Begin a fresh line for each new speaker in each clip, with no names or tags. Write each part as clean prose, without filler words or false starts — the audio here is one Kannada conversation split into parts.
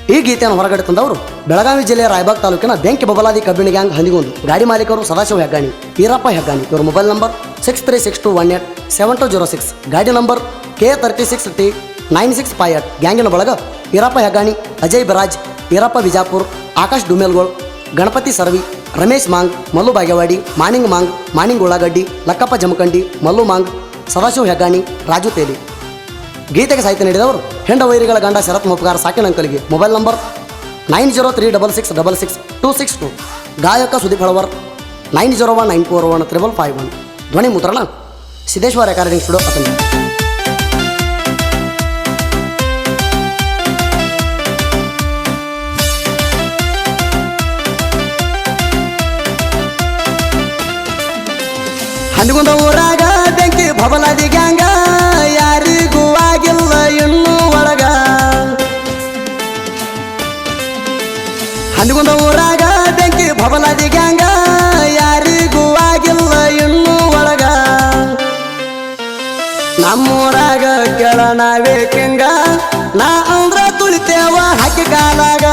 ಈ ಗೀತೆಯನ್ನು ಹೊರಗಡೆ ತಂದವರು ಬೆಳಗಾವಿ ಜಿಲ್ಲೆಯ ರಾಯಬಾಗ್ ತಾಲೂಕಿನ ಬೆಂಕಿ ಬಬಲಾದಿ ಕಬ್ಬಿಣಿ ಗ್ಯಾಂಗ್ ಹಂದಿಗೊಂದು. ಗಾಡಿ ಮಾಲೀಕರು ಸದಾಶಿವ ಹೆಗ್ಗಾಣಿ, ಈರಪ್ಪ ಹೆಗ್ಗಾಣಿ. ಇವರ ಮೊಬೈಲ್ ನಂಬರ್ 6362187206. ಗಾಡಿ ನಂಬರ್ K36T9658. ಗ್ಯಾಂಗಿನ ಬಳಗ ಈರಪ್ಪ ಹೆಗ್ಗಾಣಿ, ಅಜಯ್ ಬಿರಾಜ್, ಈರಪ್ಪ ಬಿಜಾಪುರ್, ಆಕಾಶ್ ಡುಮೇಲ್ಗೋಳ್, ಗಣಪತಿ ಸರ್ವಿ, ರಮೇಶ್ ಮಾಂಗ್, ಮಲ್ಲು ಬಾಗೇವಾಡಿ, ಮಾಣಿಂಗ್ ಉಳ್ಳಾಗಡ್ಡಿ, ಲಕ್ಕಪ್ಪ ಜಮಖಂಡಿ, ಮಲ್ಲು ಮಾಂಗ್, ಸದಾಶಿವ ಹೆಗ್ಗಾಣಿ, ರಾಜು ತೇಲಿ. ಗೀತೆಗೆ ಸಾಹಿತ್ಯ ನೀಡಿದವರು ಹೆಂಡ ವೈರಿಗಳ ಗಂಡ ಶರತ್ ಮುಪ್ಗಾರ್ ಸಾಕಿನ ಅಂಕಲ್ಗೆ. Mobile number 9036666262. ಗಾಯಕ ಸುದೀಪ್ ಹಳವರ್ 9019415551. ಧ್ವನಿ ಮುದ್ರಣ ಸಿದ್ದೇಶ್ವರ ರೆಕಾರ್ಡಿಂಗ್ ಸ್ಟುಡಿಯೋ ಅತಂಜ. ಹಂದಿಗೊಂದ ಊರಾಗ ಬೆಂಕಿ ಬಬಲಾದಿ ಗ್ಯಾಂಗ, ಯಾರಿಗೂ ಆಗಿಲ್ಲ ಇನ್ನೂ ಒಳಗ. ಹಂದಿಗೊಂದ ಊರಾಗ ಬೆಂಕಿ ಬಬಲಾದಿ ಗ್ಯಾಂಗ, ಯಾರಿಗೂ ಆಗಿಲ್ಲ ಇನ್ನೂ ಒಳಗ. ನಮ್ಮೂರಾಗ ಕೆಳ ನಾವೇ ಕಿಂಗ, ನಾ ಅಂದ್ರ ತುಳಿತೇವ ಹಾಕಿ ಕಾಲಾಗ.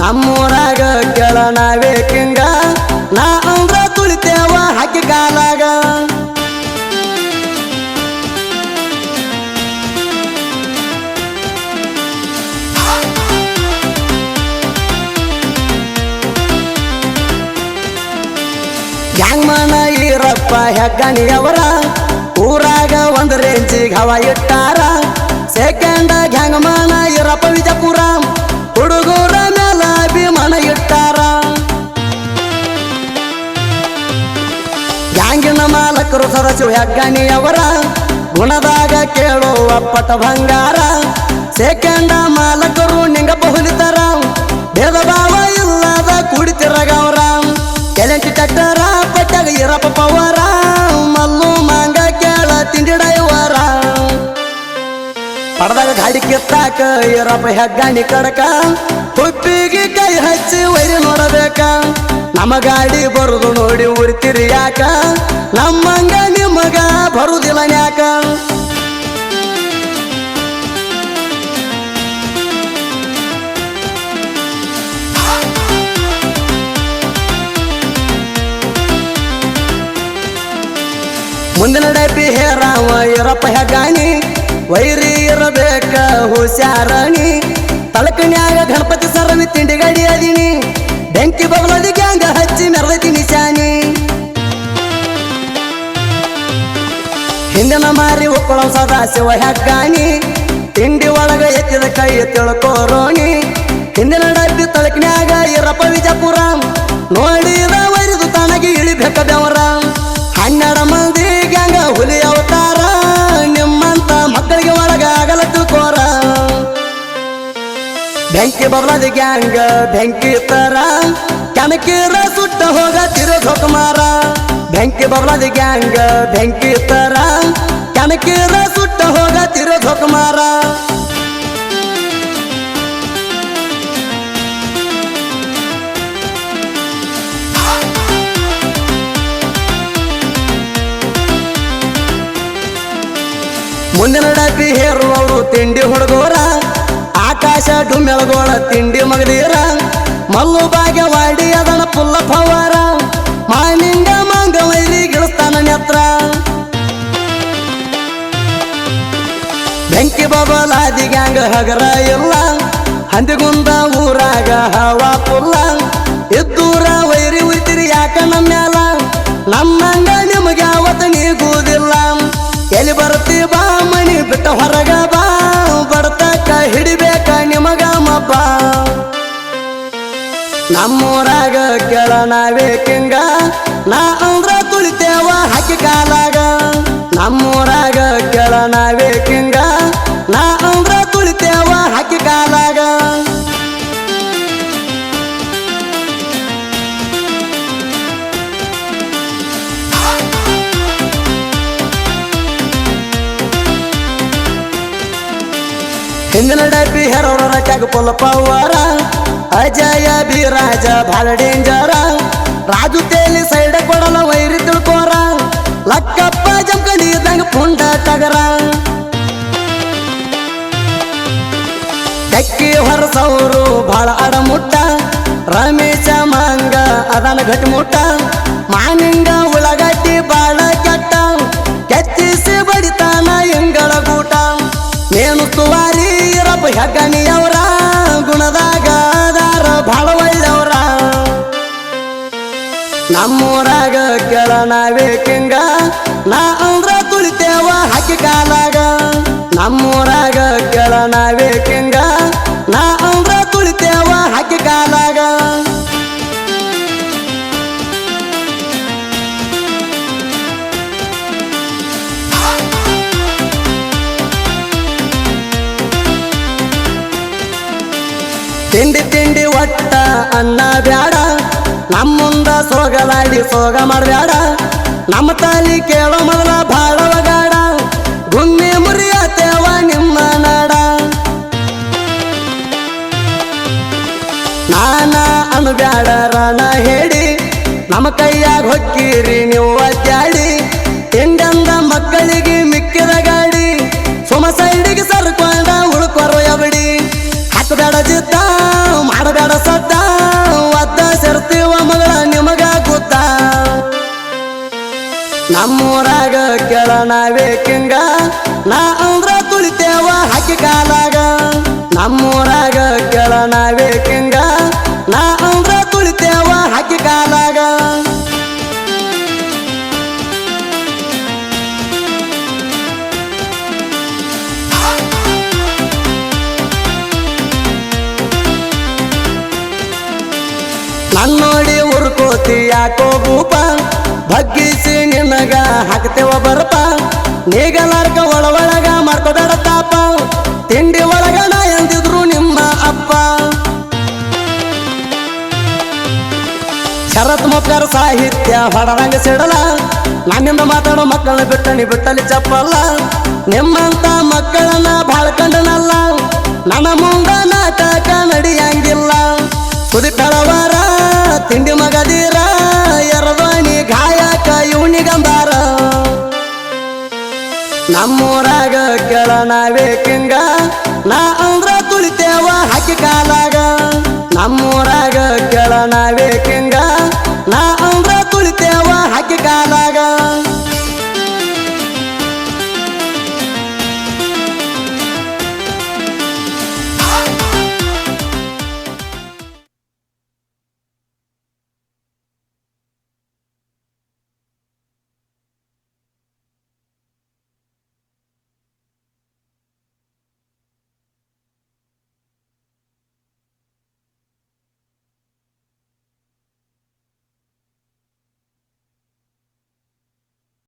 ನಮ್ಮೂರಾಗ ಕೆಳ ನಾವೇ ಕಿಂಗ, ನಾ ಅಂದ್ರ ತುಳಿತೇವ ಹಾಕಿ ಕಾಲಾಗ. ಗ್ಯಾಂಗ್ಮನ ಈರಪ್ಪ ಹೆಗ್ಗಾಣಿಯವರ ಊರಾಗ ಒಂದು ರೇಂಜಿಗೆ ಹವ ಇಟ್ಟಾರ. ಸೆಕೆಂಡ್ ಗ್ಯಾಂಗ್ಮನ ಈರಪ್ಪ ವಿಜಯಪುರ ಹುಡುಗರ ಮೇಲ ಅಭಿಮಾನ ಇಟ್ಟಾರ. ಗ್ಯಾಂಗಿನ ಮಾಲಕರು ಸದಾಶಿವ ಹೆಗ್ಗಾಣಿಯವರ ಗುಣದಾಗ ಕೇಳುವ ಪಟ ಬಂಗಾರ. ಸೆಕೆಂಡ್ ಮಾಲಕರು ನಿಂಗಪ್ಪ ಹುಲಿತಾರ, ಭೇದ ಭಾವ ಇಲ್ಲದ ಕುಡಿತಿರಗವರ. ಕೆಲೆಂಟಿ ಟಟ್ಟರ ಪಟ್ಟಾಗ ಈರಪ್ಪ ಪವರ, ಮಲ್ಲು ಮಾಂಗ ಕೇಳ ತಿಂಡಿ ಡೈವರ. ಪಡೆದಾಗ ಗಾಡಿ ಕಿತ್ತಾಕ ಈರಪ್ಪ ಹೆಗ್ಗಾಣಿ ಕಡಕ, ಹುಪ್ಪಿಗೆ ಕೈ ಹಚ್ಚಿ ವೈರಿ ನೋಡಬೇಕ. ನಮ್ಮ ಗಾಡಿ ಬರುದು ನೋಡಿ ಉರಿತಿರಿ ಯಾಕ, ನಮ್ಮಂಗ ನಿಮಗ ಬರುದಿಲ್ಲ ಯಾಕ. ಮುಂದಿನ ಡಬ್ಬಿ ಹೇರಾವ ಈರಪ್ಪ ಹೆಗ್ಗಾಣಿ, ವೈರಿ ಇರಬೇಕ ಹುಷಾರಣಿ. ತಳಕನ್ಯಾಗ ಗಣಪತಿ ಸರ್ವಿ ತಿಂಡಿ ಗಾಡಿ ಅದೀನಿ, ಬೆಂಕಿ ಬಬಲಾದಿ ಗ್ಯಾಂಗ ಹಚ್ಚಿ ಮೆರದೈತಿ ನಿಶಾನಿ. ಹಿಂದಿನ ಮಾರಿ ಒಕ್ಕಳ ಸದಾಶಿವ ಹೆಗ್ಗಾಣಿ, ತಿಂಡಿ ಒಳಗ ಎತ್ತಿದ ಕೈ ತಿಳ್ಕೋರೋಣಿ. ಹಿಂದಿನ ಡಬ್ಬಿ ತಳಕನ್ಯಾಗ ಈರಪ್ಪ ವಿಜಯಪುರ, ನೋಡಿದ ವೈರಿದು ತನಗೆ ಇಳಿಬೇಕ ಬೆವರ. 12 ಮಂದಿ ಗ್ಯಾಂಗ ಹುಲಿ ಅವತಾರ, ನಿಮ್ಮಂತ ಮಕ್ಕಳಿಗೆ ಒಳಗ ಆಗಲ ತಿಳ್ಕೋರ. ಬೆಂಕಿ ಬಬಲಾದಿ ಗ್ಯಾಂಗ ಬೆಂಕಿ ತರ, ಕನಕಿರ ಸುಟ್ಟ ಹೋಗ ತಿರುಗ ಮಾರ. ಬೆಂಕಿ ಬಬಲಾದಿ ಗ್ಯಾಂಗ ಬೆಂಕಿ ತರ, ಕನಕಿರ ಸುಟ್ಟ ಹೋಗ ತಿರುಗ ಮಾರ. ಮುಂದಿನ ಡಬ್ಬಿ ಹೇರುವವರು ತಿಂಡಿ ಹುಡುಗೋರ, ಆಕಾಶ ಡುಮ್ಮೆಳಗೋಳ ತಿಂಡಿ ಮಗದೀರ. ಮಲ್ಲು ಬಾಗೇವಾಡಿ ಅದನ ಪುಲ್ಲ ಪವಾರ, ಮಾಣಿಂಗ ಮಂಗ ವೈರಿ ಗಿಳಿಸ್ತಾನ ನೆತ್ರ. ಬೆಂಕಿ ಬಬಲಾದಿ ಗ್ಯಾಂಗ್ ಹಗರ ಇಲ್ಲ, ಹಂದಿಗುಂದ ಊರಾಗ ಹವಾ ಪುಲ್ಲ. ಇದ್ದೂರ ವೈರಿ ಉಯ್ತಿರಿ ಯಾಕ ನಮ್ಮ್ಯಾಲ, ನಮ್ಮಂಗ ನಿಮಗೆ ಯಾವತ್ತ ನೀಗುವುದಿಲ್ಲ. ಎಲ್ಲಿ ಬರ್ತಿ ಬಾ ಮನಿ ಬಿಟ್ಟ ಹೊರಗ ಬಾ, ಬಡತಕ್ಕ ಹಿಡಿಬೇಕ ನಿಮಗ ಮಬ್ಬ. ನಮ್ಮೂರಾಗ ಕೆಳ ನಾವೇ ಕಿಂಗ, ನಾ ಅಂದ್ರ ತುಳಿತೇವ ಹಾಕಿ ಕಾಲಾಗ. ನಮ್ಮೂರಾಗ ಕೆಳ ನಾವೇ ಕಿಂಗ, ನಾ ಅಂದ್ರ ತುಳಿತೇವ ಹಾಕಿ ಕಾಲಾಗ. ಹಿಂದಿನ ಡಬ್ಬಿ ಹೆರೋರ ರಕ್ಕಾಗ ಪುಲ್ಲ ಪವಾರ, ಅಜಯ ಬಿರಾಜ ಭಾಳ ಡೇಂಜರ. ರಾಜು ತೇಲಿ ಸೈಡ್ ಕೊಡಲ ವೈರಿ ತಿಳ್ಕೋರ, ಲಕ್ಕಪ್ಪ ಜಮಖಂಡಿ ಇದ್ದಂಗ ಪುಂಡ ಟಗರ. ಚಕ್ಕಿ ಹೊರಸವರು ಬಾಳ ಅಡಮುಟ್ಟ ರಮೇಶ ಮಂಗ ಅದನ ಗಟ್ಟಿಮುಟ್ಟ ಮಾನಿಂಗ ಉಳಗಟ್ಟಿ ಬಾಳ ಕೆಟ್ಟ ಕೆತ್ತಿಸಿ ಬಡಿತಾನ ಇಂಗಳ ಗೂಟ ನೇನು ತುವಾರಿ ಇರಪ್ಪ ಹೆಗ್ಗಣಿಯವರ ಗುಣದಾಗ ದಾರ ಬಾಳ ಒಳ್ಳೆಯವರ ನಮ್ಮೂರಾಗ ಕೆಳನಾವೇ ಕಿಂಗ ನಾ ಅಂದ್ರ ತುಳಿತೇವ ಹಾಕಿ ಕಾಲಾಗ ನಮ್ಮೂರಾಗ ಕೆಳನಾವೇ ಕಿಂಗ ನಾ ಅಂದ್ರ ತುಳಿತೇವ ಹಾಕಿ ಕಾಲಾಗ ತಿಂಡಿ ತಿಂಡಿ ಒಟ್ಟ ಅನ್ನ ಬ್ಯಾಡ ನಮ್ಮುಂದ ಸೋಗಲಾಡಿ ಸೋಗ ಮಾಡಬ್ಯಾಡ ನಮ್ಮ ತಾಲಿ ಕೇಳೋ ಮೊದಲ ಬಾಳವಗಾಡ ಗುಮ್ಮಿ ಮುರಿಯತೇವ ನಿಮ್ಮ ನಾಡ ನಾನ ಅನುಬ್ಯಾಡ ರಣ ಹೇಳಿ ನಮ್ಮ ಕೈಯಾಗ ಹೊಕ್ಕಿರಿ ನೀವು ಅಡ್ಡಾಡಿ ತಿಂಡಂದ ಮಕ್ಕಳಿಗೆ ಮಿಕ್ಕಿದ ಗಾಡಿ ಸುಮ ಸೈಡಿಗೆ ಸರ್ಕೊಂಡ ಉಳ್ಕೊರೋ ಎಬಡಿ ಹಾಕಬೇಡ ಜಿದ್ದ ಮಾಡಬೇಡ ಸದ್ದ ಒದ್ದ ಸೇರ್ತೀವ ಮಗಳ ನಿಮಗ ಗುದ್ದ ನಮ್ಮೂರಾಗ ಕೆಳನಾವೇ ಕಿಂಗ ನಾ ಅಂದ್ರ ತುಳಿತೇವ ಹಾಕಿ ಕಾಲಾಗ ನಮ್ಮೂರಾಗ ಕೆಳನಾವೇ ಕಿಂಗ ನಾ ಅಂದ್ರ ತುಳಿತೇವ ಹಾಕಿ ಕಾಲಾಗ ನನ್ನೋಡಿ ಉರ್ಕೋತಿ ಯಾಕೋ ಭೂಪ ಬಗ್ಗಿಸಿ ನಿನಗ ಹಾಕ್ತೇವ ಬರ್ಪ ನೀಗಲಾರ್ಕ ಒಳಗ ಮಾಡ್ಕೋಬೇಡ ತಾಪ ತಿಂಡಿ ಒಳಗಣ ಎಂದಿದ್ರು ನಿಮ್ಮ ಅಪ್ಪ ಶರತ್ ಮೊಕ್ಕರ ಸಾಹಿತ್ಯ ಹೊಡರಂಗ ಸಿಡಲ ನನ್ನಿಂದ ಮಾತಾಡೋ ಮಕ್ಕಳನ್ನ ಬಿಟ್ಟನಿ ಬಿಟ್ಟಲಿ ಚಪ್ಪಲ್ಲ ನಿಮ್ಮಂತ ಮಕ್ಕಳನ್ನ ಬಾಳ್ಕಂಡನಲ್ಲ ನನ್ನ ಮುಂದ ನಾಟಕ ನಡಿಯಂಗಿಲ್ಲ ಕುದಿಪೆಳವಾರ ತಿಂಡಿ ಮಗದೀರ ಎರದೋಣಿ ಗಾಯಕ ಇವನಿಗಂಬಾರ ನಮ್ಮೂರಾಗ ಕೆಳನಾವೇ ಕಿಂಗ ನಾ ಅಂದ್ರ ತುಳಿತೇವ ಹಾಕಿ ಕಾಲಾಗ ನಮ್ಮೂರಾಗ ಕೆಳನಾವೇ